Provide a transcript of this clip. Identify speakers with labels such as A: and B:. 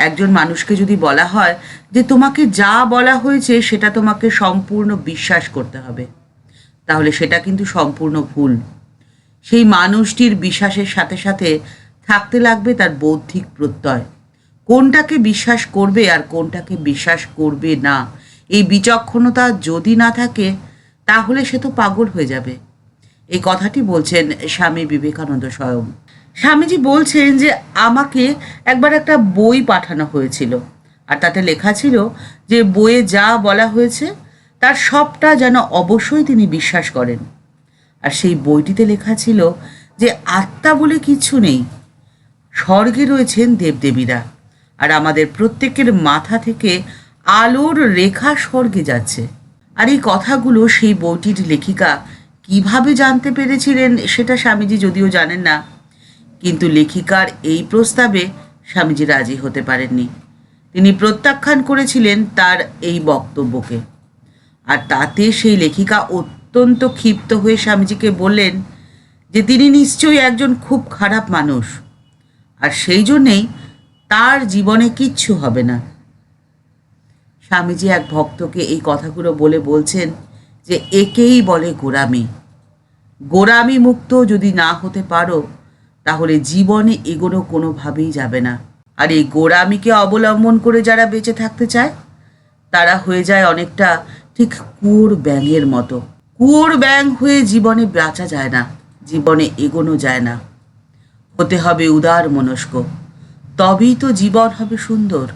A: একজন মানুষকে যদি বলা হয় যে তোমাকে যা বলা হয়েছে সেটা তোমাকে সম্পূর্ণ বিশ্বাস করতে হবে, তাহলে সেটা কিন্তু সম্পূর্ণ ভুল। সেই মানুষটির বিশ্বাসের সাথে সাথে থাকতে লাগবে তার বৌদ্ধিক প্রত্যয়। কোনটাকে বিশ্বাস করবে আর কোনটাকে বিশ্বাস করবে না, এই বিচক্ষণতা যদি না থাকে তাহলে সে তো পাগল হয়ে যাবে। এই কথাটি বলছেন স্বামী বিবেকানন্দ স্বয়ং। স্বামীজি বলছেন যে আমাকে একবার একটা বই পাঠানো হয়েছিল, আর তাতে লেখা ছিল যে বইয়ে যা বলা হয়েছে তার সবটা যেন অবশ্যই তিনি বিশ্বাস করেন। আর সেই বইটিতে লেখা ছিল যে আত্মা বলে কিছু নেই, স্বর্গে রয়েছেন দেবদেবীরা, আর আমাদের প্রত্যেকের মাথা থেকে আলোর রেখা স্বর্গে যাচ্ছে। আর এই কথাগুলো সেই বইটির লেখিকা কিভাবে জানতে পেরেছিলেন সেটা স্বামীজি যদিও জানেন না, কিন্তু লেখিকার এই প্রস্তাবে স্বামীজি রাজি হতে পারেননি। তিনি প্রত্যাখ্যান করেছিলেন তার এই বক্তব্যকে। আর তাতে সেই লেখিকা অত্যন্ত ক্ষিপ্ত হয়ে স্বামীজিকে বললেন যে তিনি নিশ্চয়ই একজন খুব খারাপ মানুষ, আর সেই জন্যেই তার জীবনে কিচ্ছু হবে না। স্বামীজি এক ভক্তকে এই কথাগুলো বলে বলছেন যে একেই বলে গোঁড়ামি। গোঁড়ামি মুক্ত যদি না হতে পারো তাহলে জীবনে এগোনো কোনোভাবেই যাবে না। আর এই গোঁড়ামিকে অবলম্বন করে যারা বেঁচে থাকতে চায় তারা হয়ে যায় অনেকটা ঠিক কুয়োর ব্যাঙের মতো। কুয়োর ব্যাঙ হয়ে জীবনে বাঁচা যায় না, জীবনে এগোনো যায় না। হতে হবে উদার মনস্ক, তবেই তো জীবন হবে সুন্দর।